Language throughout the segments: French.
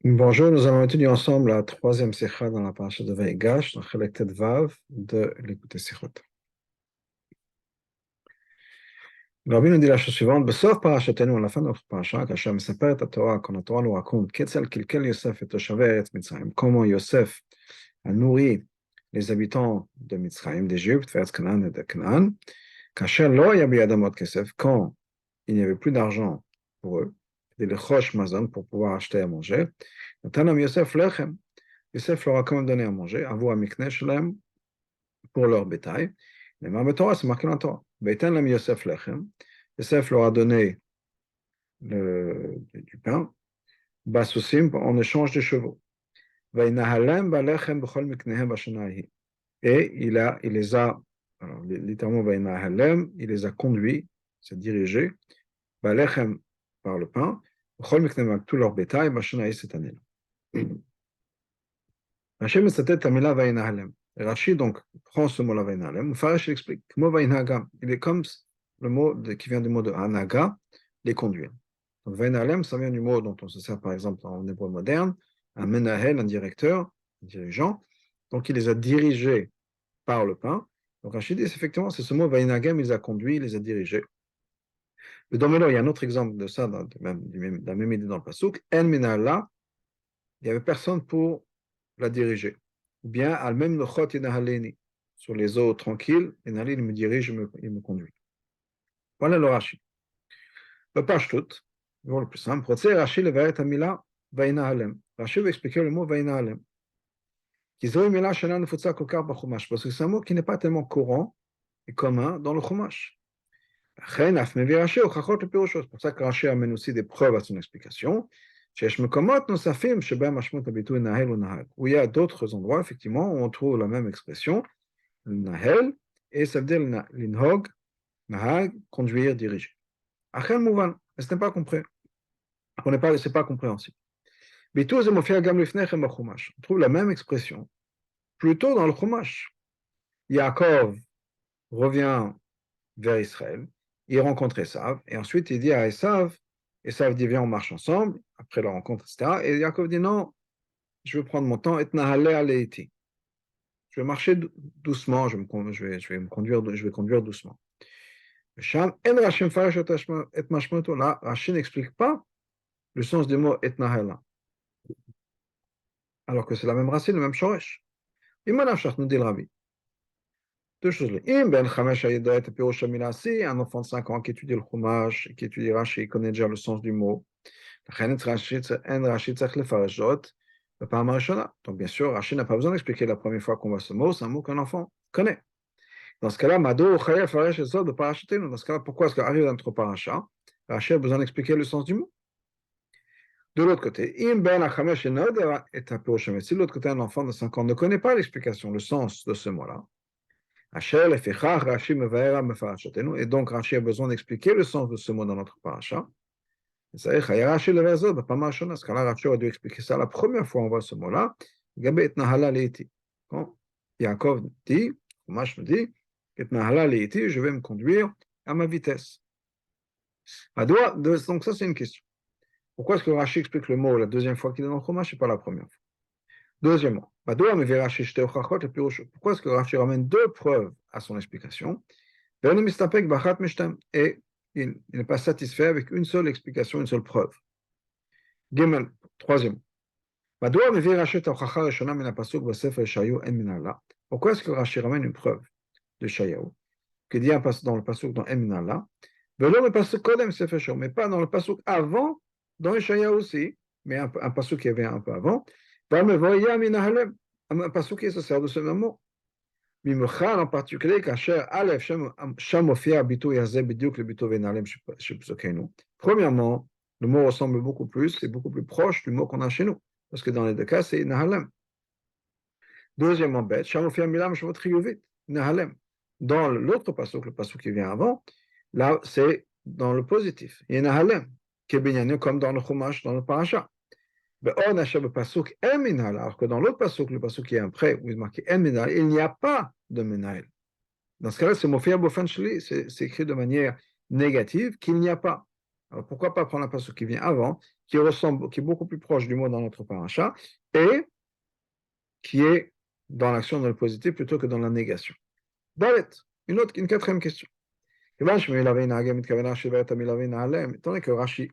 Bonjour, nous allons étudier ensemble la troisième sikha dans la paracha de Vaïgash, dans Chelek Tet Vav de l'écouter Sichot. Le Rabbi nous dit la chose suivante: Bessof parachatenu, à la fin de notre paracha, Kasher Mesaper ta Torah, quand la Torah nous raconte Ketzel Kilkel Yosef et Toshavei Eretz Mitzrayim, comment Yosef a nourri les habitants de Mitzrayim, d'Égypte, vers Canaan et de Canaan, Kasher Lo Yabi Adamot Kesef, quand il n'y avait plus d'argent pour eux, des lechosh mazon pour pouvoir acheter à manger, Natanam Yosef Lechem. Yosef leur a quand même donné à manger, avou amikne shalem, pour leur bétail. Mais dans la Torah, c'est marqué dans la Torah. Beitan lam Yosef lechem. Yosef leur a donné du pain, basusim, en échange de chevaux. Vainahalem balechem b'chol miknehem b'shanahi. Et il les a, alors, littéralement, vainahalem, il les a conduits, c'est dirigé, balechem par le pain, b'chol miknehem avec tout leur bétail, b'shanahi cette année-là. Hachem s'attête à Mila Vainahalem. Rashi donc prend ce mot-là Vainahalem. Farash explique. Mot Vainagam, il est comme le mot qui vient du mot de Hanaga, les conduire. Donc Vainahalem, ça vient du mot dont on se sert par exemple en hébreu moderne, un menahel, un directeur, un dirigeant. Donc il les a dirigés par le pain. Donc Rashi dit effectivement, c'est ce mot Vainagam, il les a conduits, il les a dirigés. Mais dans Melo, il y a un autre exemple de ça, de la même idée dans le Pasuk. En Minala, il n'y avait personne pour la diriger. Ou bien, al-même nochot inahaleni, sur les eaux tranquilles, Inali, il me dirige, il me conduit. Voilà le Rashi. Le Pashtut, le plus simple, Rashi le va être Amila, Vainahalem. Rashi va expliquer le mot Vainahalem. Parce que c'est un mot qui n'est pas tellement courant et commun dans le Chumash. C'est pour ça que Rashi amène aussi des preuves à son explication. Où il y a d'autres endroits, effectivement, où on trouve la même expression, nahel, et ça veut dire l'inhog, nahag, conduire, diriger. Achel mouvan, ce n'est pas compris. C'est pas compréhensible. On trouve la même expression plutôt dans le Chumash. Yaakov revient vers Israël, il rencontre Esav, et ensuite il dit à Esav dit viens on marche ensemble, après la rencontre, etc. Et Yaakov dit non, je vais prendre mon temps, et nahale aleiti. Je vais marcher doucement, je vais conduire doucement. Là, Rashi n'explique pas le sens du mot et nahala, alors que c'est la même racine, le même shoresh. Nous dit le Rabbi. Deux choses. Un enfant de 5 ans qui étudie le Chumash, qui étudie Rashi, il connaît déjà le sens du mot. Donc bien sûr, Rashi n'a pas besoin d'expliquer la première fois qu'on voit ce mot, c'est un mot qu'un enfant connaît. Dans ce cas-là, dans ce cas-là, pourquoi est-ce qu'arrive dans notre paracha, Rashi a besoin d'expliquer le sens du mot? De l'autre côté, si de l'autre côté, un enfant de 5 ans ne connaît pas l'explication, le sens de ce mot-là, et donc Rashi a besoin d'expliquer le sens de ce mot dans notre paracha. Ce cas-là, Rashi a dû expliquer ça la première fois on voit ce mot-là. Quand Yaakov dit, Chumash me dit, je vais me conduire à ma vitesse. Donc ça c'est une question. Pourquoi est-ce que Rashi explique le mot la deuxième fois qu'il est dans le Chumash et pas la première fois? Deuxièmement, pourquoi est-ce que Rashi ramène deux preuves à son explication? Et il n'est pas satisfait avec une seule explication, une seule preuve. Troisièmement, pourquoi est-ce que Rashi ramène une preuve de Shayahu, qui dit dans le pasuk dans Eminala, mais pas dans le pasuk avant, dans Shayahu aussi, mais un pasuk qui avait un peu avant, un pasuk qui se sert de ce même mot. En particulier, premièrement, le mot ressemble beaucoup plus, c'est beaucoup plus proche du mot qu'on a chez nous, parce que dans les deux cas, c'est Nahalem. Deuxièmement, Nahalem. Dans l'autre pasuk, le pasuk qui vient avant, là, c'est dans le positif. Il y a Nahalem, qui est comme dans le Chumash, dans le Parasha. Alors que dans l'autre pasuk, le pasuk qui est après, où il est marqué il n'y a pas de Menael. Dans ce cas-là, c'est écrit de manière négative qu'il n'y a pas. Alors pourquoi pas prendre la pasuk qui vient avant, qui ressemble, qui est beaucoup plus proche du mot dans notre paracha, et qui est dans l'action dans le positif plutôt que dans la négation. Dalet, une quatrième question. Étant donné que Rashi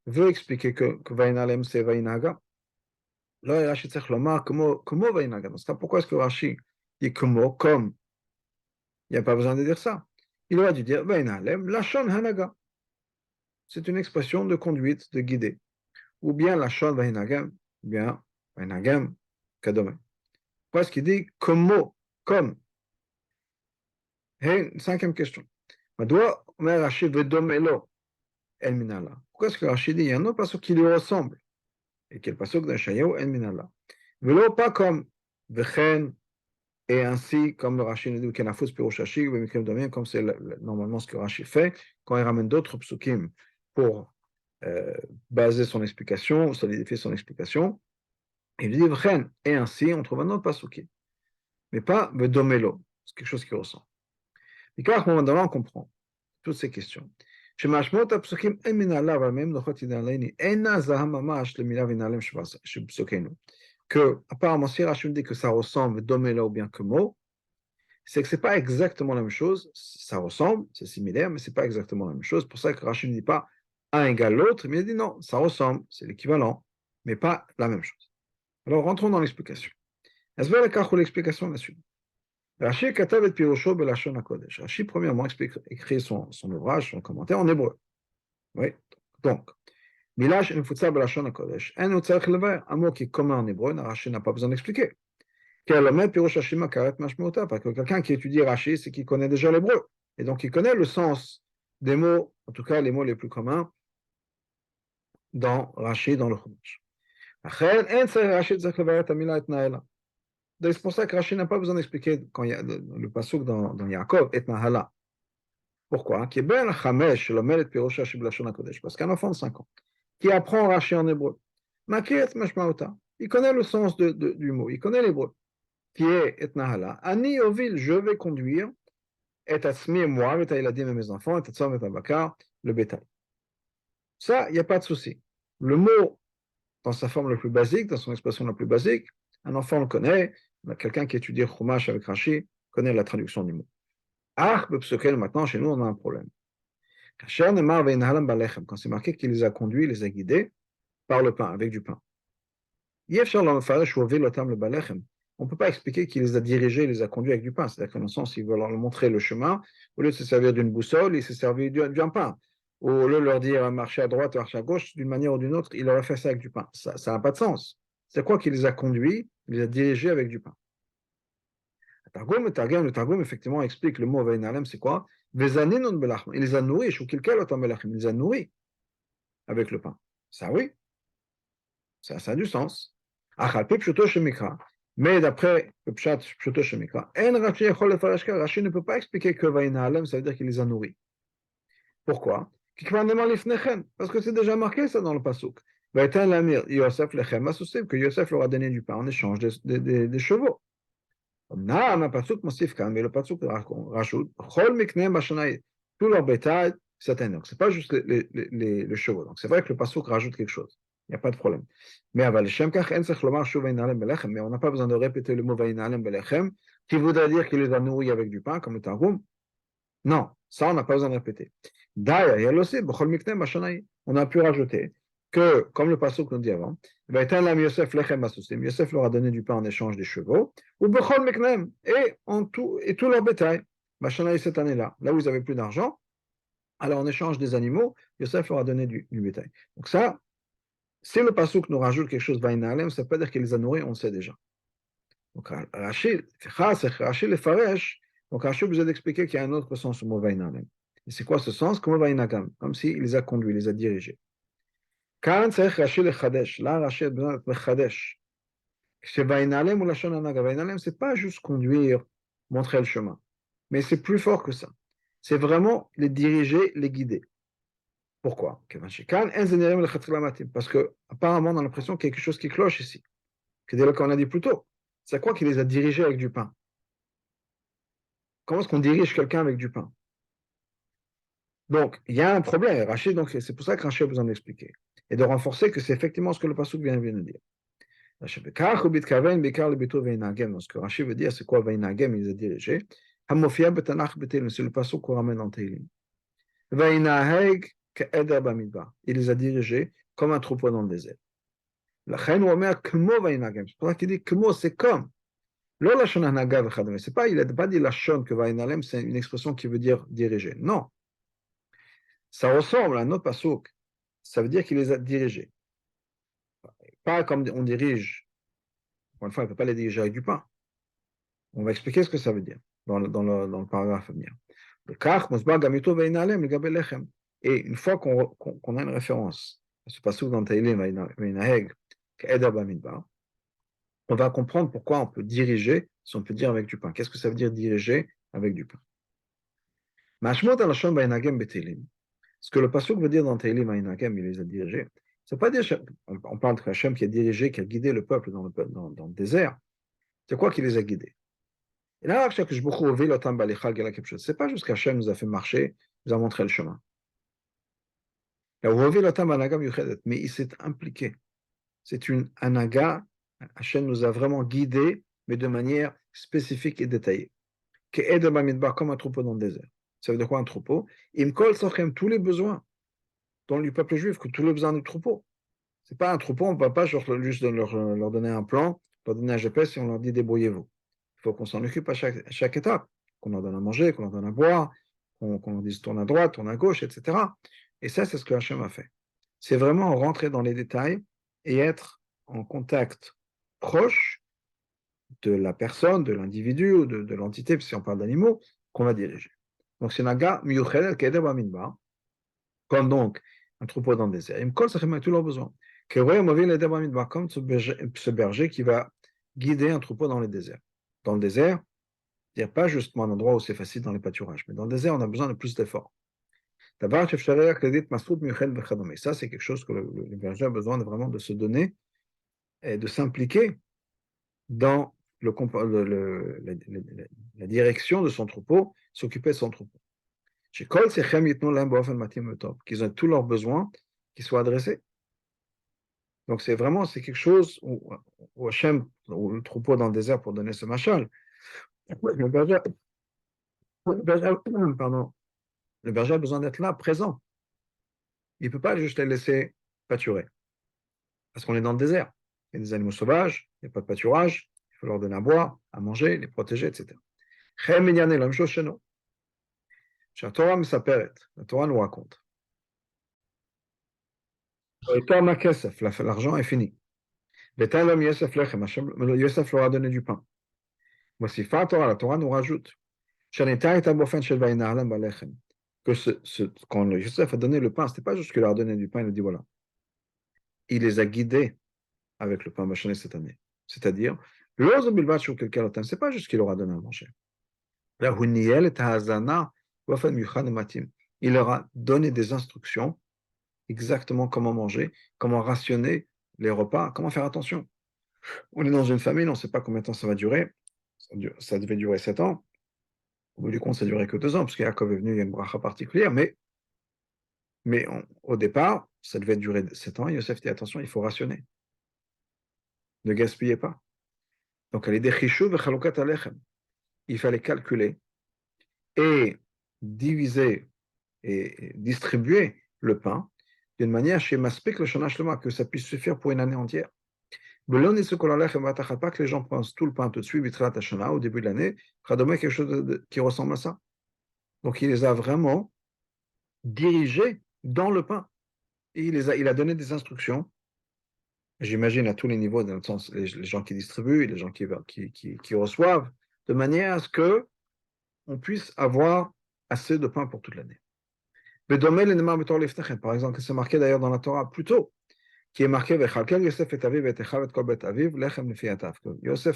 veut expliquer que Vainalem c'est Vainaga, là Rashi tzarich lomar como Vainaga. Donc pourquoi est-ce que Rashi dit comme, il n'y a pas besoin de dire ça. Il aurait dû dire Vainalem lachon hanaga. C'est une expression de conduite, de guider. Ou bien lachon Vainagam, ou bien Vainagam kadome. Pourquoi est-ce qu'il dit comme? Et une cinquième question. Pourquoi est-ce que Rachid dit il y a un autre passage qui lui ressemble et qui est le passage d'Ishayahu El Minallah. Velo pas comme Vechen et ainsi comme le Rachid dit Kenafus Pirochashi ou Mikrim Domien comme c'est normalement ce que Rachid fait quand il ramène d'autres psukim pour baser son explication, solidifier son explication. Il dit Vechen et ainsi on trouve un autre passage mais pas Vedomelo, c'est quelque chose qui ressemble. Et car à ce moment-là on comprend toutes ces questions. שמשמעות הפסוקים אין מן עליו, אבל מהם נוחות ידעלני, אינה זהה ממש למילה ונעלם שבפסוקינו. Que, apparemment, si Rachid dit que ça ressemble, domela ou bien que mot, c'est que c'est pas exactement la même chose. Ça ressemble, c'est similaire, mais c'est pas exactement la même chose. C'est pour ça que Rachid ne dit pas un égale l'autre, mais il dit non, ça ressemble, c'est l'équivalent, mais pas la même chose. Alors, rentrons dans l'explication. L'explication est la suivante. Rashi katav et pirosho belashon hakodesh. Rashi, premièrement, écrit son ouvrage, son commentaire en hébreu. Oui. Donc, milash nefutza belashon hakodesh. En utzarech lever, un mot qui est commun en hébreu, Rashi n'a pas besoin d'expliquer. Car le même pirosh hashima karet mashmota, parce que quelqu'un qui étudie Rashi, c'est qu'il connaît déjà l'hébreu. Et donc, il connaît le sens des mots, en tout cas les mots les plus communs dans Rashi, dans le Chumash. Achen, en tzarech Rashi tzarech lever et amila et naela. C'est pour ça que Rashi n'a pas besoin d'expliquer quand il y a le pasuk dans Yaakov, et Nahala. Pourquoi? Parce qu'un enfant de 5 ans qui apprend Rashi en hébreu, il connaît le sens du mot, il connaît l'hébreu, qui est et Nahala. Ani ovil, je vais conduire, et atzmi et moi, et Iladim et mes enfants, et Tzom et Abakar, le bétail. Ça, il n'y a pas de souci. Le mot, dans sa forme la plus basique, dans son expression la plus basique, un enfant le connaît. Quelqu'un qui étudie Chumash avec Rashi connaît la traduction du mot. Ah, maintenant, chez nous, on a un problème. Quand c'est marqué qu'il les a conduits, les a guidés par le pain, avec du pain. On ne peut pas expliquer qu'il les a dirigés, les a conduits avec du pain. C'est-à-dire qu'en un sens, il veut leur montrer le chemin. Au lieu de se servir d'une boussole, il s'est servi d'un pain. Au lieu de leur dire marcher à droite, marcher à gauche, d'une manière ou d'une autre, il aurait fait ça avec du pain. Ça n'a pas de sens. C'est quoi qu'il les a conduits, il les a dirigés avec du pain. Le Targum, effectivement, explique le mot Vainalem, c'est quoi? Il les a nourris, il les a nourris avec le pain. Ça, oui, ça a du sens. Mais d'après le Pshat Pshuto Shemikra, Rashi ne peut pas expliquer que Vainalem, ça veut dire qu'il les a nourris. Pourquoi? Parce que c'est déjà marqué ça dans le Pasuk. Que Yosef leur a donné du pain en échange des chevaux. Mais le pasuk rajoute tout leur bétail, c'est un donc c'est pas juste les chevaux. Donc c'est vrai que le pasuk rajoute quelque chose. Il n'y a pas de problème. Mais on n'a pas besoin de répéter le mot Vainalem Belechem, qui voudrait dire qu'il les a nourris avec du pain, comme le Targum. Non, ça on n'a pas besoin de répéter. On a pu rajouter que, comme le pasuk nous dit avant, Yosef leur a donné du pain en échange des chevaux, et tout leur bétail, cette année-là, là où ils n'avaient plus d'argent, alors en échange des animaux, Yosef leur a donné du bétail. Donc ça, si le pasuk nous rajoute quelque chose, ça ne veut pas dire qu'il les a nourris, on le sait déjà. Donc Rashi le faresh, donc Rashi vous a d'expliquer qu'il y a un autre sens au mot Vainalem. Et c'est quoi ce sens? Comme Vainagam, comme s'il les a conduits, les a dirigés. Quand c'est Rashi le Chadesh, là Rashi a besoin d'être Chadesh. Chez Vainalem ou la Shonanaga, Vainalem, c'est pas juste conduire, montrer le chemin, mais c'est plus fort que ça. C'est vraiment les diriger, les guider. Pourquoi? Parce que apparemment on a l'impression qu'il y a quelque chose qui cloche ici. Que dès qu'on a dit plus tôt, c'est quoi qui les a dirigés avec du pain? Comment est-ce qu'on dirige quelqu'un avec du pain? Donc, il y a un problème. Rachid, donc, c'est pour ça que Rachid a besoin d'expliquer et de renforcer que c'est effectivement ce que le Passouk vient de dire. Ce que Rachid veut dire, c'est quoi Vainagem, il les a dirigés. C'est le Passouk qu'on ramène en Tehillim. Vainaheg ka'eder bamidbar. Il les a dirigés comme un troupeau dans le désert. La reine Omer Kmo Vainagem. C'est pour ça qu'il dit Kmo, c'est comme. C'est pas, il n'a pas dit la shon que Vainalem, c'est une expression qui veut dire diriger. Non. Ça ressemble à un autre passouk. Ça veut dire qu'il les a dirigés. Pas comme on dirige. Encore une fois, on ne peut pas les diriger avec du pain. On va expliquer ce que ça veut dire dans le paragraphe à venir. Et une fois qu'on a une référence à ce passouk dans Tehillim, on va comprendre pourquoi on peut diriger si on peut dire avec du pain. Qu'est-ce que ça veut dire diriger avec du pain? Ce que le passouk veut dire dans Tehillim, il les a dirigés. C'est pas dire, on parle de Hachem qui a dirigé, qui a guidé le peuple dans le désert. C'est quoi qui les a guidés? Et là, c'est pas juste qu'Hachem nous a fait marcher, nous a montré le chemin. Mais il s'est impliqué. C'est une anaga. Hachem nous a vraiment guidés, mais de manière spécifique et détaillée. Comme un troupeau dans le désert. Ça veut dire quoi un troupeau? Imkol sachem, tous les besoins dans le peuple juif, que tous les besoins du troupeau. C'est pas un troupeau, on ne va pas juste leur donner un plan, leur donner un GPS et on leur dit débrouillez-vous. Il faut qu'on s'en occupe à chaque étape, qu'on leur donne à manger, qu'on leur donne à boire, qu'on leur dise tourne à droite, tourne à gauche, etc. Et ça, c'est ce que Hachem a fait. C'est vraiment rentrer dans les détails et être en contact proche de la personne, de l'individu ou de l'entité, si on parle d'animaux, qu'on va diriger. Donc c'est Naga Miyuchel Kedem Aminba, comme donc un troupeau dans le désert. Ils me tous leurs besoins. Comme ce berger qui va guider un troupeau dans le désert. Dans le désert, il n'y a pas juste un endroit où c'est facile dans les pâturages, mais dans le désert, on a besoin de plus d'efforts. Ça, c'est quelque chose que le berger a besoin vraiment de se donner et de s'impliquer dans la direction de son troupeau, s'occuper de son troupeau. Qu'ils ont tous leurs besoins qui soient adressés. Donc c'est quelque chose où Hachem, ou le troupeau dans le désert pour donner ce machal, le berger, pardon, le berger a besoin d'être là, présent. Il ne peut pas juste les laisser pâturer. Parce qu'on est dans le désert. Il y a des animaux sauvages, il n'y a pas de pâturage, il faut leur donner à boire, à manger, les protéger, etc. La même chose chez nous. La Torah nous raconte. L'argent est fini. Yosef leur a donné du pain. La Torah nous rajoute que quand Yosef a donné le pain, ce n'était pas juste qu'il leur a donné du pain, il a dit voilà. Il les a guidés avec le pain machané cette année. C'est-à-dire, c'est pas juste qu'il leur a donné à manger. Il leur a donné des instructions exactement comment manger, comment rationner les repas, comment faire attention. On est dans une famille, on ne sait pas combien de temps ça va durer. Ça devait durer 7 ans. Au bout du compte, ça ne durait que 2 ans, parce que Yaakov est venu, il y a une bracha particulière, mais au départ, ça devait durer 7 ans, et Yosef dit attention, il faut rationner. Ne gaspillez pas. Donc, il fallait calculer et diviser et distribuer le pain d'une manière chez Maspik le Shana Shlema, que ça puisse suffire pour une année entière. Pas que les gens pensent tout le pain tout de suite, au début de l'année, quelque chose qui ressemble à ça. Donc il les a vraiment dirigés dans le pain. Et il a donné des instructions, j'imagine à tous les niveaux, dans le sens les gens qui distribuent, les gens qui reçoivent, de manière à ce que on puisse avoir assez de pain pour toute l'année. Par exemple, c'est marqué d'ailleurs dans la Torah plus tôt, qui est marqué Yosef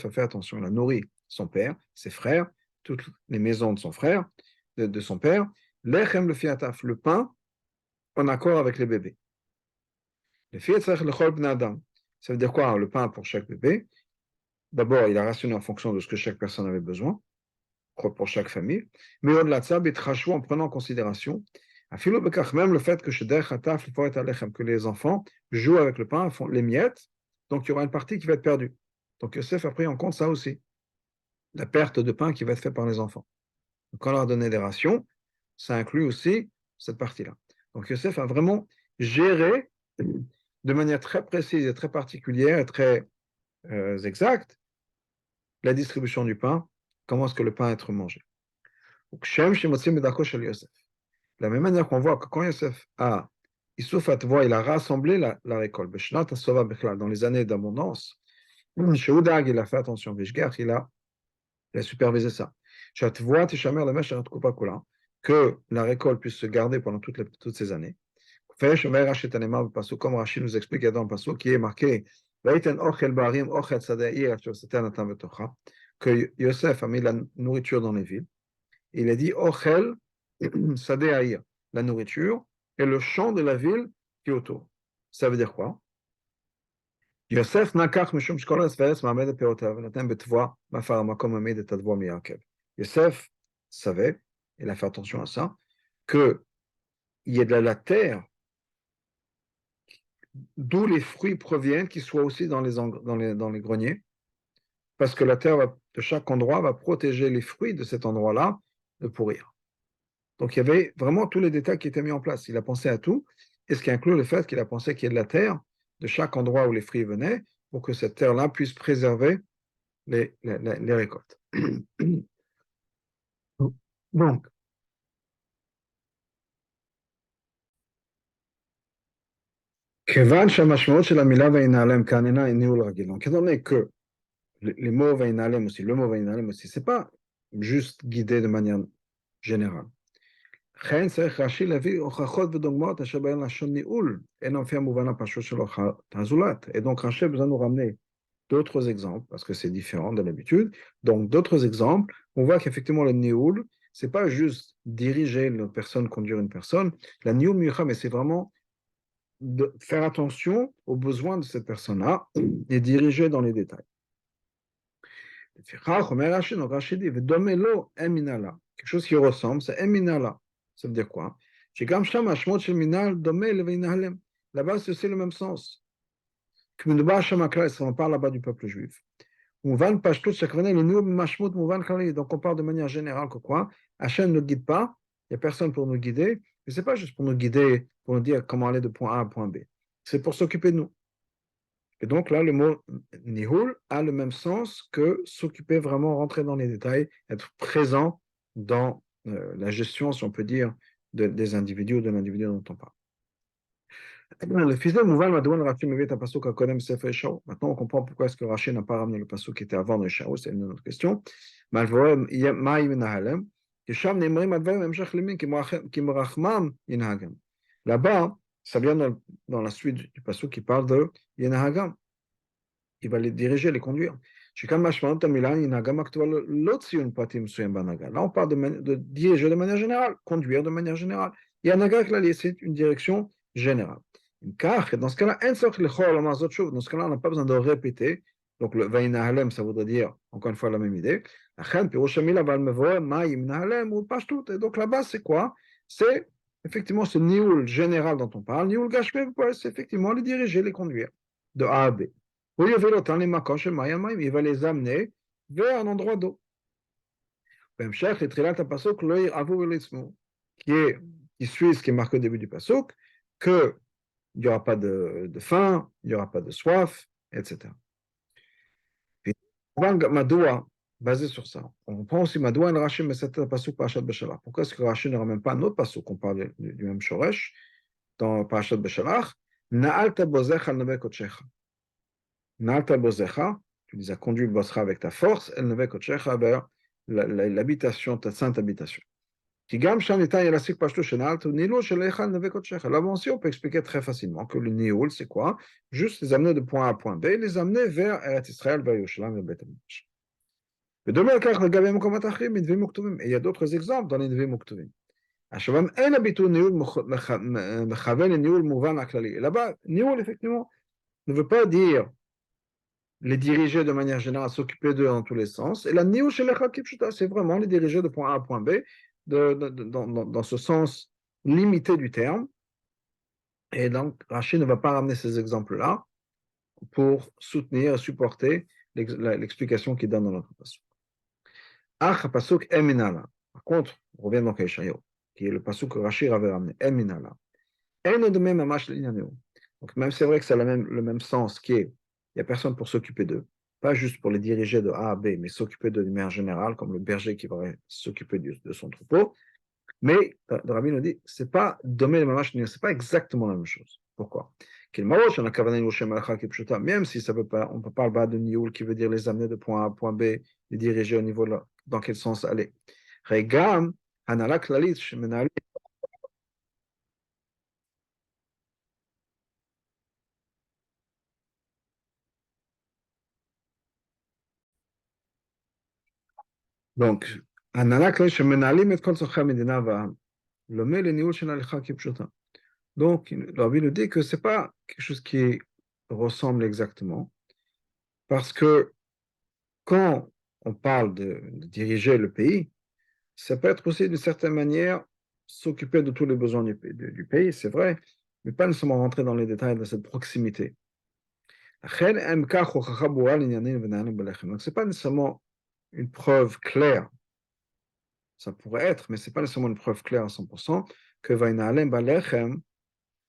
a fait attention, il a nourri son père, ses frères, toutes les maisons de son frère, de son père, le pain en accord avec les bébés. Ça veut dire quoi le pain pour chaque bébé? D'abord, il a rationné en fonction de ce que chaque personne avait besoin, pour chaque famille, mais au-delà de ça, en prenant en considération Même le fait que les enfants jouent avec le pain, font les miettes, donc il y aura une partie qui va être perdue. Donc Yosef a pris en compte ça aussi, la perte de pain qui va être faite par les enfants. Donc, quand on leur a donné des rations, ça inclut aussi cette partie-là. Donc Yosef a vraiment géré de manière très précise et très particulière et très exacte la distribution du pain, comment est-ce que le pain va être mangé. Donc, Shem Shemotsim Medako Shel Yosef. De la même manière qu'on voit que quand Yosef a Issouf Atvoa, il a rassemblé la récolte, Beshnat Asova Bechlal, dans les années d'abondance, chez Oudag, il a fait attention, Vishgar, il a supervisé ça. Chatvoa Tishamer la Mesh Kupa Kula, que la récolte puisse se garder pendant toutes ces années. Fait Shomer Rachid Anema, comme Rachid nous explique dans le passo qui est marqué Vaiten Ochel Barim, Ochel Sadaïr, que Yosef a mis la nourriture dans les villes. Il a dit Ochel Sadéaïr, la nourriture, et le champ de la ville qui est autour. Ça veut dire quoi? Yosef Nakach Mishum Shkolas Veres Mamed Peotav, Natem Betvoa, Mafar Makom Amed et Tadvoa Miyakev. Yosef savait, il a fait attention à ça, qu'il y a de la terre d'où les fruits proviennent, qui soient aussi dans les greniers, parce que la terre de chaque endroit va protéger les fruits de cet endroit-là de pourrir. Donc il y avait vraiment tous les détails qui étaient mis en place. Il a pensé à tout, et ce qui inclut le fait qu'il a pensé qu'il y ait de la terre de chaque endroit où les fruits venaient, pour que cette terre-là puisse préserver les récoltes. Donc, donc, étant donné que les mots Vainalem aussi, le mot Vainalem aussi, c'est pas juste guidé de manière générale. Et donc Rachel a besoin de nous ramener d'autres exemples, parce que c'est différent de l'habitude. Donc d'autres exemples, on voit qu'effectivement le Nioul, c'est pas juste diriger une personne, conduire une personne. La Nioul Miucha, mais c'est vraiment de faire attention aux besoins de cette personne-là et diriger dans les détails. Donc Rachid dit, quelque chose qui ressemble, c'est Eminala. Ça veut dire quoi? Là-bas, c'est aussi le même sens. Si on parle là-bas du peuple juif. Donc on parle de manière générale que quoi? Hachem ne guide pas, il n'y a personne pour nous guider, mais ce n'est pas juste pour nous guider, pour nous dire comment aller de point A à point B. C'est pour s'occuper de nous. Et donc là, le mot nihul a le même sens que s'occuper, vraiment rentrer dans les détails, être présent dans la gestion, si on peut dire, des individus ou de l'individu dont on parle. Le fils de Mouval Madouan Rafi Mevet à Pasuk à Kodem Sefer Shaou. Maintenant, on comprend pourquoi est-ce que Rachid n'a pas ramené le Pasuk qui était avant le Shaou, c'est une autre question. Malvoem Maïm Nahalem, Kisham Nemrim Advarim Emshach Limin Kimrachmam Yinhagam. Là-bas, ça vient dans la suite du Pasuk qui parle de Yinhagam. Il va les diriger, les conduire. Là, on parle de diriger de manière générale, conduire de manière générale. Yanaga, c'est une direction générale. Dans ce cas-là, dans ce cas-là, on n'a pas besoin de répéter. Donc, le Vainahalem, ça voudrait dire, encore une fois, la même idée. Et donc, là-bas, c'est quoi? C'est effectivement ce Nioul général dont on parle. Nioul Gashme, c'est effectivement les diriger, les conduire de A à B. Il va les amener vers un endroit d'eau. Qui suit ce qui est marqué au début du pasuk, qu'il n'y aura pas de faim, il n'y aura pas de soif, etc. Et Madoua, basé sur ça, on prend aussi Madoua et Rashi, mais c'est un pasuk Parashat Beshalach. Pourquoi est-ce que Rashi ne ramène pas un autre pasuk, on parle du même Shoresh, dans Parashat Beshalach, Na'alta bozecha al-neve kodshecha. Na'alta bozecha, tu les as conduits le bosra avec ta force, el-neve kodshecha, vers l'habitation, ta sainte habitation. Là aussi, on peut expliquer très facilement que le Nioul, c'est quoi? Juste les amener de point A à point B, les amener vers Eretz Israël, vers Yerushalayim et Beth Amikdash. Et il y a d'autres exemples dans les Nevi Muktuvim. Là-bas, Nioul, effectivement, ne veut pas dire les diriger de manière générale, s'occuper d'eux dans tous les sens. Et la Nioul, c'est vraiment les diriger de point A à point B, dans ce sens limitée du terme. Et donc, Rachid ne va pas ramener ces exemples-là pour soutenir et supporter l'explication qu'il donne dans notre passage. Ach, pasuk eminala. Par contre, on revient donc à Ishaïo, qui est le pasuk que Rachid avait ramené. Eminala. En de même amash l'inyaneo. Donc, même c'est vrai que ça a le même sens, qui est, il n'y a personne pour s'occuper d'eux. Pas juste pour les diriger de A à B, mais s'occuper d'eux d'une manière générale, comme le berger qui va s'occuper de son troupeau. Mais le rabbi nous dit, c'est pas domaine mamash, c'est pas exactement la même chose. Pourquoi? Même si ça veut pas, on ne peut pas parler de nioul qui veut dire les amener de point A à point B, les diriger au niveau de dans quel sens aller. Regam, hanala klalit, shemenali. Donc, hanala klalit, shemenalim et kol socha medina va'am. Le met le nioul shenalicha kipshuta. Donc, le rabbi nous dit que c'est pas quelque chose qui ressemble exactement, parce que quand on parle de diriger le pays, ça peut être aussi d'une certaine manière s'occuper de tous les besoins du pays, c'est vrai, mais pas nécessairement rentrer dans les détails de cette proximité. Donc, ce n'est pas nécessairement une preuve claire, ça pourrait être, mais ce n'est pas nécessairement une preuve claire à 100% que Vainalem Balechem,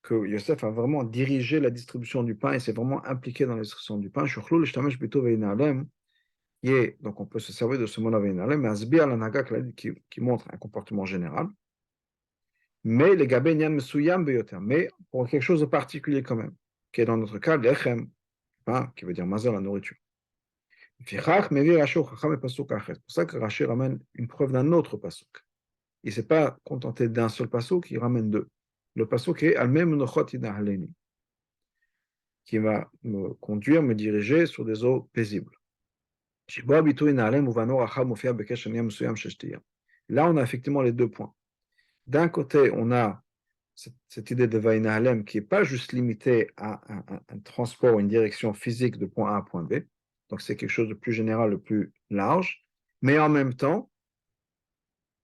que Yosef a vraiment dirigé la distribution du pain et s'est vraiment impliqué dans la distribution du pain. Donc on peut se servir de ce mot mais Asbir l'anaga qui montre un comportement général. Mais les gabé nyan mesuyam beyoter, mais pour quelque chose de particulier quand même, qui est dans notre cas lechem, pain, qui veut dire mazel, la nourriture. C'est pour ça que Rashi ramène une preuve d'un autre pasuk. Il ne s'est pas contenté d'un seul pasuk, il ramène deux. Le pasuk est Al-Mem Nochot Inahaleni, qui va me conduire, me diriger sur des eaux paisibles. Là, on a effectivement les deux points. D'un côté, on a cette idée de Vainahalem qui n'est pas juste limitée à un transport, une direction physique de point A à point B. Donc, c'est quelque chose de plus général, de plus large. Mais en même temps,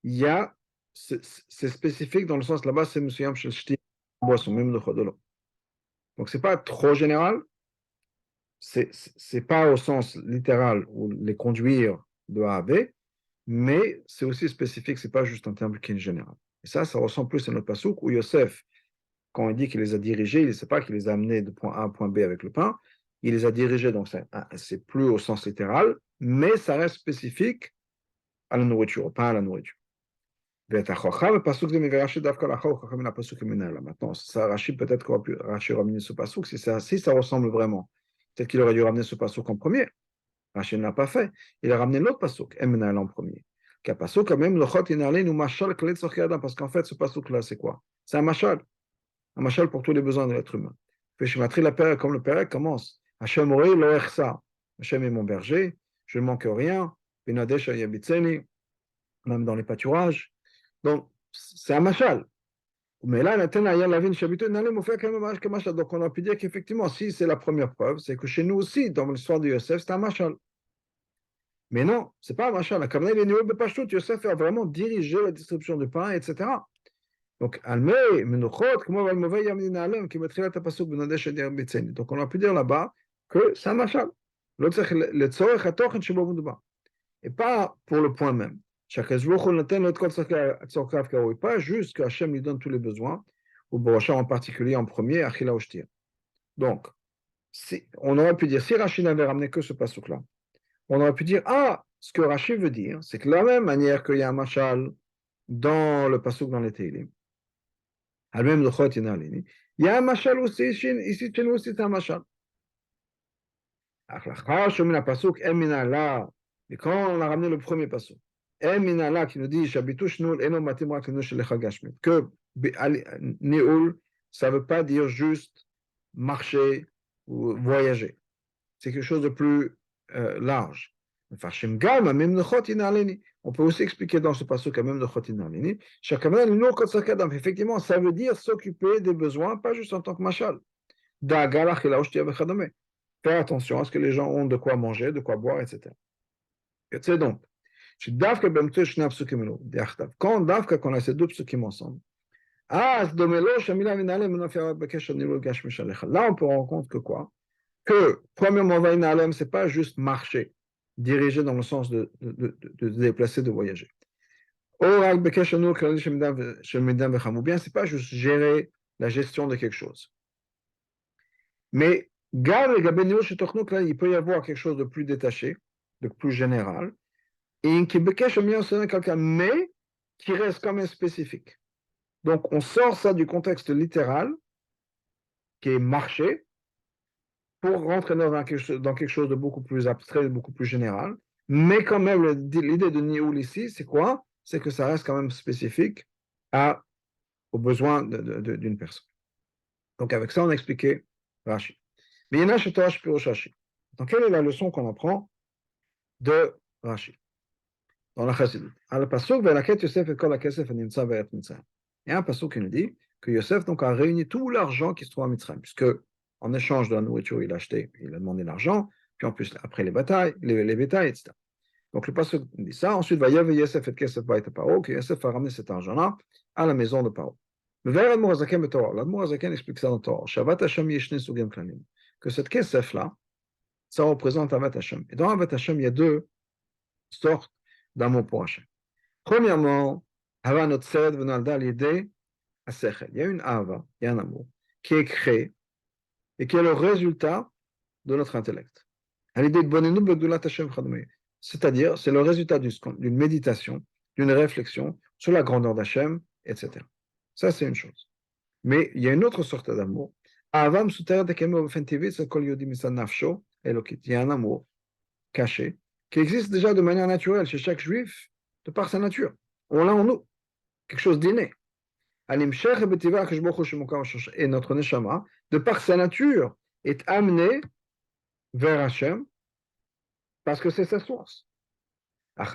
il y a, c'est spécifique dans le sens là-bas, c'est Musuyam Shel Shti, boisson, même de l'eau. Donc, c'est pas trop général. C'est pas au sens littéral ou les conduire de A à B, mais c'est aussi spécifique, c'est pas juste un terme qui est général. Et ça ressemble plus à notre pasouk où Yosef, quand il dit qu'il les a dirigés, il ne sait pas qu'il les a amenés de point A à point B avec le pain, il les a dirigés, donc c'est plus au sens littéral, mais ça reste spécifique à la nourriture, au pain à la nourriture. Maintenant, ça, Rachid peut-être qu'aurait pu Rachid ramener ce pasouk, si ça ressemble vraiment. Peut-être qu'il aurait dû ramener ce pasouk en premier. Rachid ne l'a pas fait. Il a ramené l'autre pasouk, Emmenal en premier. Parce qu'en fait, ce pasouk-là, c'est quoi? C'est un machal pour tous les besoins de l'être humain. Comme le Père commence. Hachem Orei lo echsa. Hachem est mon berger, je ne manque rien. Benadesh yabitzeni, même dans les pâturages. Donc, c'est un machal. Mais là, donc on a pu dire qu'effectivement, si c'est la première preuve, c'est que chez nous aussi, dans l'histoire de Yosef, c'est un machal. Mais non, c'est pas un machal. La Kavanah, il est Yosef a vraiment dirigé la distribution du pain, etc. Donc, donc on a pu dire là-bas que c'est un machal. Et pas pour le point même. Pas juste qu'Hachem lui donne tous les besoins, ou Boracham en particulier en premier, Achila Oshtir. Donc, on aurait pu dire, si Rachid n'avait ramené que ce passouk-là, on aurait pu dire, ce que Rachid veut dire, c'est que de la même manière qu'il y a un machal dans le passouk dans les Teilim, même le Chot il y a un machal aussi, ici chez nous aussi c'est un machal. Et quand on a ramené le premier passouk, qui nous dit que Néoul, ça ne veut pas dire juste marcher ou voyager. C'est quelque chose de plus large. On peut aussi expliquer dans ce passage quand même de Chotinalini, effectivement, ça veut dire s'occuper des besoins, pas juste en tant que machal. Faire attention à ce que les gens ont de quoi manger, de quoi boire, etc. Et c'est donc, quand Davka qu'on a ces deux psukim ensemble, Là, on peut rendre compte que quoi? Que, premièrement, Vainalem, ce n'est pas juste marcher, diriger dans le sens de déplacer, de voyager. Ou bien, ce n'est pas juste gérer la gestion de quelque chose. Mais, il peut y avoir quelque chose de plus détaché, de plus général, et qui quelqu'un, mais qui reste quand même spécifique. Donc, on sort ça du contexte littéral, qui est marcher, pour rentrer dans quelque chose de beaucoup plus abstrait, de beaucoup plus général. Mais quand même, l'idée de Nioul ici, c'est quoi? C'est que ça reste quand même spécifique aux besoins d'une personne. Donc, avec ça, on a expliqué Rashi. Mais il y en a chez Torah Pirosh Rashi. Donc, quelle est la leçon qu'on apprend de Rashi dans la Chassidut? Al pasuk ve'laket Yosef et kol hakesef nimtza ve'et Mitzrayim. Il y a un pasuk qui nous dit que Yosef donc, a réuni tout l'argent qui se trouve à Mitzrayim, puisque en échange de la nourriture, il a acheté, il a demandé l'argent, puis en plus, après les batailles, les bétails, etc. Donc le pasuk dit ça. Ensuite, va Yav Yosef et kesef ba'et Paro, que Yosef a ramené cet argent-là à la maison de Paro. Le vers Admor Hazaken et Torah. L'Admor Hazaken explique ça dans Torah. Shavat Hashem yeshne sugim klanim. Que cette kesef-là, ça représente Avat Hashem. Et dans Avat Hashem, il y a deux sortes d'amour pour Hashem. Premièrement, Hava Notzed Venalda l'idée à Sechel. Il y a une Hava, il y a un amour qui est créé et qui est le résultat de notre intellect. C'est-à-dire, c'est le résultat d'une méditation, d'une réflexion sur la grandeur d'Hachem, etc. Ça, c'est une chose. Mais il y a une autre sorte d'amour. Il y a un amour caché qui existe déjà de manière naturelle chez chaque juif, de par sa nature. On l'a en nous, quelque chose d'inné. Et notre neshama, de par sa nature, est amené vers Hachem parce que c'est sa source. Mais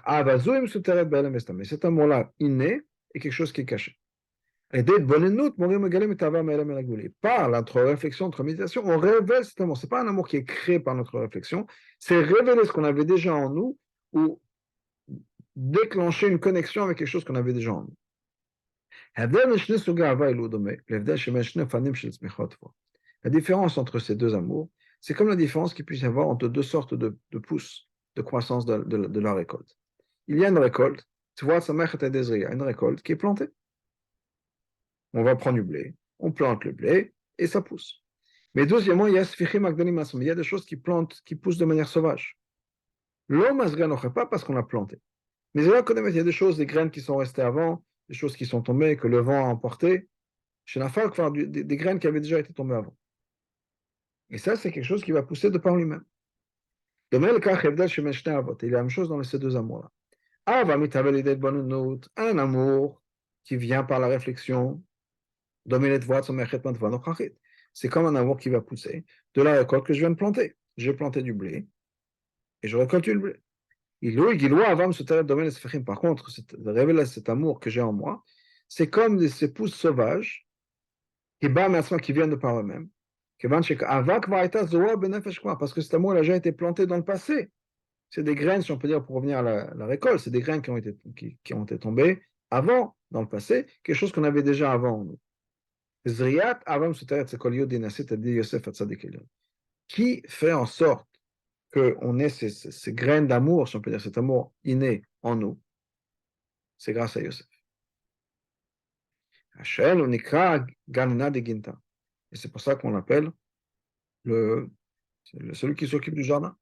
cet amour-là, inné, est quelque chose qui est caché. Et par notre réflexion, notre méditation, on révèle cet amour. Ce n'est pas un amour qui est créé par notre réflexion, c'est révéler ce qu'on avait déjà en nous ou déclencher une connexion avec quelque chose qu'on avait déjà en nous. La différence entre ces deux amours, c'est comme la différence qu'il puisse y avoir entre deux sortes de pousses de croissance de la récolte. Il y a une récolte, tu vois, une récolte qui est plantée. On va prendre du blé, on plante le blé et ça pousse. Mais deuxièmement, il y a des choses qui poussent de manière sauvage. L'homme ne pas parce qu'on l'a planté. Mais il y a des choses, des graines qui sont restées avant, des choses qui sont tombées, que le vent a emportées. Chez la fac, des graines qui avaient déjà été tombées avant. Et ça, c'est quelque chose qui va pousser de par lui-même. De même, il y a la même chose dans ces deux amours-là. Un amour qui vient par la réflexion. C'est comme un amour qui va pousser de la récolte que je viens de planter. J'ai planté du blé et je récolte le blé. Par contre, révéler cet amour que j'ai en moi, c'est comme ces pousses sauvages qui viennent de par eux-mêmes. Parce que cet amour a déjà été planté dans le passé. C'est des graines, si on peut dire, pour revenir à la récolte, c'est des graines qui ont été tombées avant, dans le passé, quelque chose qu'on avait déjà avant en nous. Qui fait en sorte qu'on ait ces graines d'amour, si on peut dire, cet amour inné en nous, c'est grâce à Yosef. Hachel, on écrit Ganna de Ginta. Et c'est pour ça qu'on l'appelle celui qui s'occupe du jardin.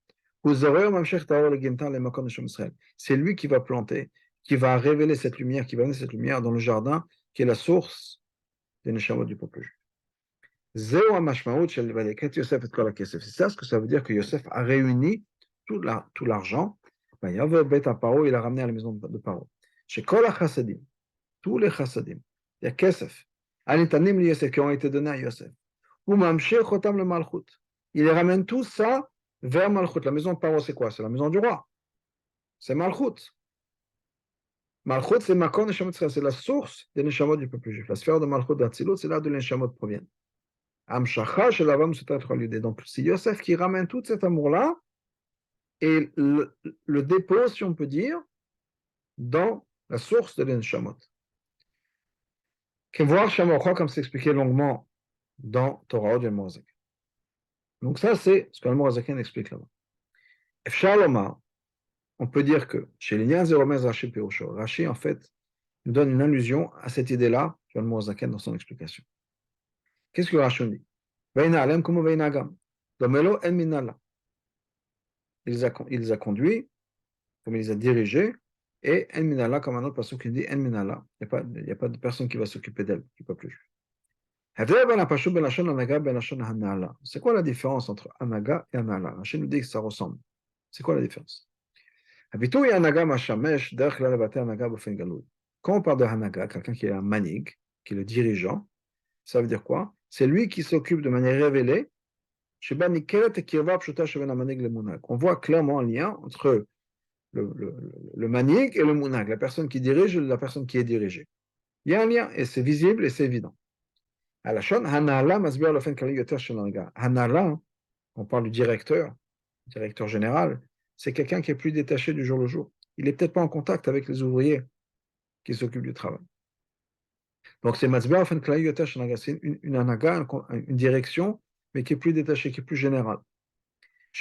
C'est lui qui va planter, qui va révéler cette lumière, qui va donner cette lumière dans le jardin, qui est la source des neshamot du peuple juif. C'est ça ce que ça veut dire que Yosef a réuni tout l'argent. Il a ramené à la maison de Paro. Chez Kol HaChassadim, tous les chassadim, il y a Kesef, Anitanim li Yosef, qui ont été donnés à Yosef. Ou Mamshir Chotam le Malchut. Il les ramène tout ça vers Malchut. La maison de Paro, c'est quoi? C'est la maison du roi. C'est Malchut. Malchut, c'est Makon Neshamot Israël, c'est la source des Neshamot du peuple juif. La sphère de Malchut d'Atzilut, c'est là de Neshamot proviennent. Amshacha shel Avam Sutat Chaludé. Donc, c'est Yosef qui ramène tout cet amour-là et le dépose, si on peut dire, dans la source de l'Neshamot. Kevoir Shamocha, comme c'est expliqué longuement dans Torah du Morazak. Donc ça, c'est ce que le Morazaken explique là-bas. Efshar Lomar, on peut dire que chez les Liens Zéromez Rashi Pirusho, Rashi, en fait, nous donne une allusion à cette idée-là, sur le Morazaken dans son explication. Qu'est-ce que Rashi dit? Veina Alem como Veina Gam. Domelo El Minala. Il les a conduits, comme il les a dirigés, et El Minala, comme un autre passage qui dit El Minala. Il n'y a pas de personne qui va s'occuper d'elle, qui ne peut plus. C'est quoi la différence entre Anaga et Anala? Rachid nous dit que ça ressemble. C'est quoi la différence? Quand on parle de Hanaga, quelqu'un qui est un manig, qui est le dirigeant, ça veut dire quoi? C'est lui qui s'occupe de manière révélée. On voit clairement un lien entre le manig et le munag, la personne qui dirige et la personne qui est dirigée. Il y a un lien et c'est visible et c'est évident. Hanala, on parle du directeur général, c'est quelqu'un qui est plus détaché du jour le jour. Il n'est peut-être pas en contact avec les ouvriers qui s'occupent du travail. Donc c'est une anaga, une direction, mais qui est plus détachée, qui est plus générale.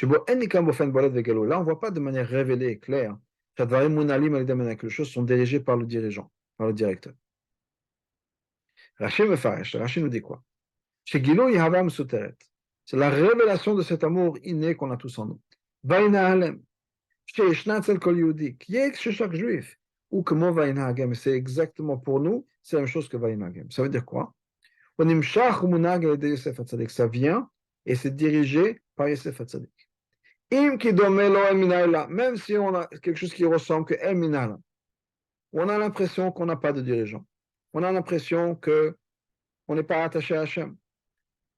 Là, on ne voit pas de manière révélée et claire que les choses sont dirigées par le dirigeant, par le directeur. Rachid nous dit quoi? C'est la révélation de cet amour inné qu'on a tous en nous. Qui est chez chaque juif. Ou que c'est exactement pour nous, c'est la même chose que Vainagem. Ça veut dire quoi? Ça vient et c'est dirigé par Yosef Hatzadik. Même si on a quelque chose qui ressemble que El Minala, on a l'impression qu'on n'a pas de dirigeant. On a l'impression qu'on n'est pas attaché à Hachem.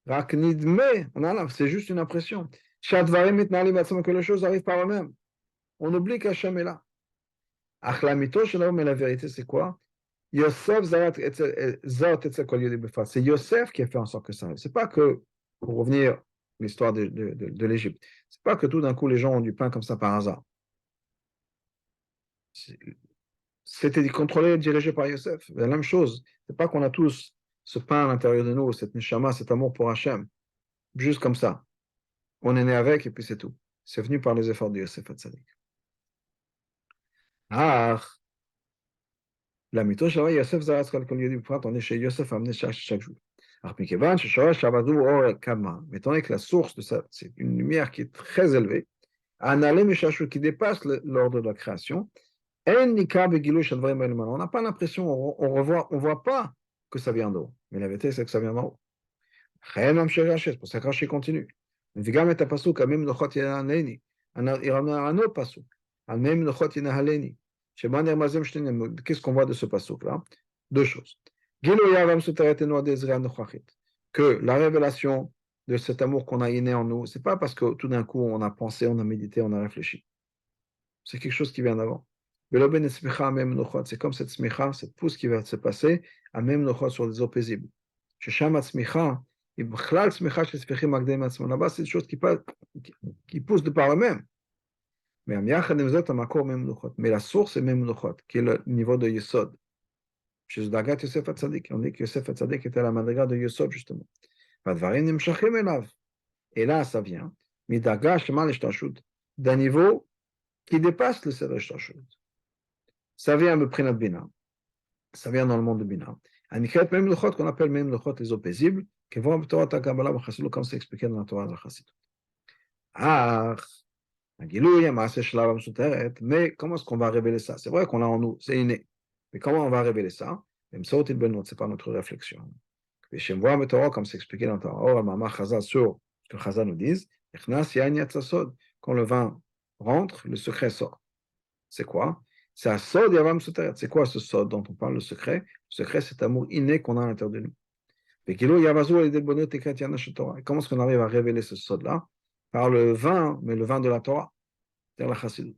C'est juste une impression. Que les choses arrivent par eux-mêmes. On oublie qu'Hachem est là. Mais la vérité, c'est quoi? C'est Yosef qui a fait en sorte que ça arrive. C'est pas que, pour revenir à l'histoire de l'Égypte, c'est pas que tout d'un coup les gens ont du pain comme ça par hasard. C'était contrôlé et dirigé par Yosef. La même chose. C'est pas qu'on a tous ce pain à l'intérieur de nous, cette neshama, cet amour pour Hachem, juste comme ça. On est né avec et puis c'est tout. C'est venu par les efforts de Yosef Hatzadik. Ah, la mytho shava Yosef zaras kol kol yodi on est chez Yosef amené chaque jour. Alors, Mikevan, Sheshora Shabadou Or Kama, étant donné que la source de ça, c'est une lumière qui est très élevée, Analem et qui dépasse l'ordre de la création, on n'a pas l'impression, on voit pas que ça vient d'eau. Mais la vérité, c'est que ça vient d'en haut. C'est pour ça que Rashi continue. Il ramène un autre pasuk. Qu'est-ce qu'on voit de ce pasuk-là? Deux choses. Que la révélation de cet amour qu'on a inné en nous, c'est pas parce que tout d'un coup on a pensé, on a médité, on a réfléchi. C'est quelque chose qui vient d'avant. C'est comme cette smicha, cette pousse qui va se passer à même nochot sur des eaux paisibles. Là-bas, c'est des choses qui poussent de par eux-mêmes. Mais la source est même nochot, qui est le niveau de Yesod. Chez Dagat Yosef Hatzadik, on dit que Yosef Hatzadik était à la madriga de Yesod, justement. Et là, ça vient d'un niveau qui dépasse le Seder Shtashut. Ça vient de Prinat Bina. Ça vient dans le monde de Bina. Même le Chot, qu'on appelle même le Chot, les eaux paisibles, qui vont comme c'est expliqué dans la Torah de Chassidut. Ah, mais comment est-ce qu'on va révéler ça? C'est vrai qu'on a en nous, c'est inné. Mais comment on va révéler ça? C'est pas notre réflexion. Et chez moi, comme c'est expliqué dans la Torah, sur ce que Chazal nous disent, quand le vin rentre, le secret sort. C'est quoi? C'est un sod yavam soteret. C'est quoi ce sod dont on parle, le secret? Le secret, c'est cet amour inné qu'on a à l'intérieur de nous. Et comment est-ce qu'on arrive à révéler ce sod-là? Par le vin, mais le vin de la Torah, c'est-à-dire la chassidut.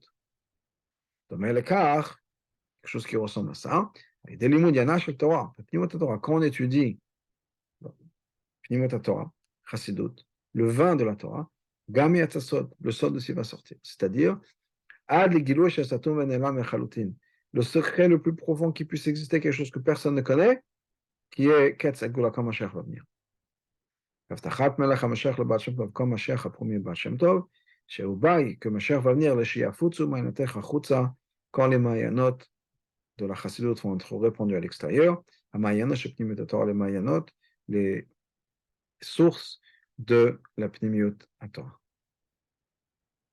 Donc, quelque chose qui ressemble à ça. Quand on étudie Torah, chassidut, le vin de la Torah, le sod aussi va sortir. C'est-à-dire, le secret le plus profond qui puisse exister, quelque chose que personne ne connaît, qui est Ketz Egula quand Mashiach va venir. Avtachat Melech HaMashiach le Baal Shem Tov, comme Mashiach a promis le Baal Shem Tov, שהוא בא, que Mashiach va venir, שיפוצו מעיינתך החוצה, quand les מעיינות de la chassidut vont être répandus à l'extérieur, המעיינות שפנימיות התורה, les מעיינות, les sources de la pnimiut à Torah.